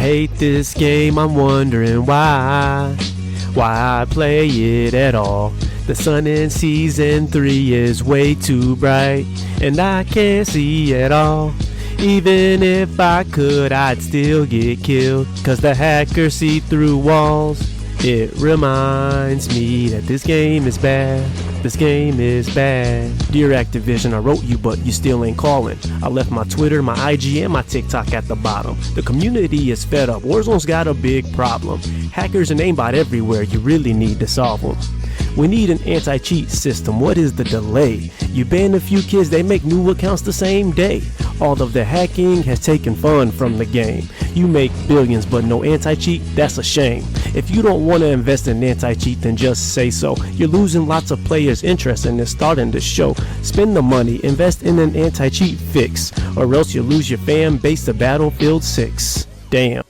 hate this game, I'm wondering why I play it at all. The sun in season 3 is way too bright, and I can't see at all. Even if I could, I'd still get killed, 'cause the hackers see through walls. It reminds me that this game is bad. This game is bad. Dear Activision, I wrote you, but you still ain't calling. I left my Twitter, my IG, and my TikTok at the bottom. The community is fed up. Warzone's got a big problem. Hackers and aimbot everywhere. You really need to solve them. We need an anti-cheat system. What is the delay? You ban a few kids, they make new accounts the same day. All of the hacking has taken fun from the game. You make billions, but no anti-cheat? That's a shame. If you don't want to invest in anti-cheat, then just say so. You're losing lots of players' interest and it's starting to show. Spend the money, invest in an anti-cheat fix, or else you lose your fan base to Battlefield 6. Damn.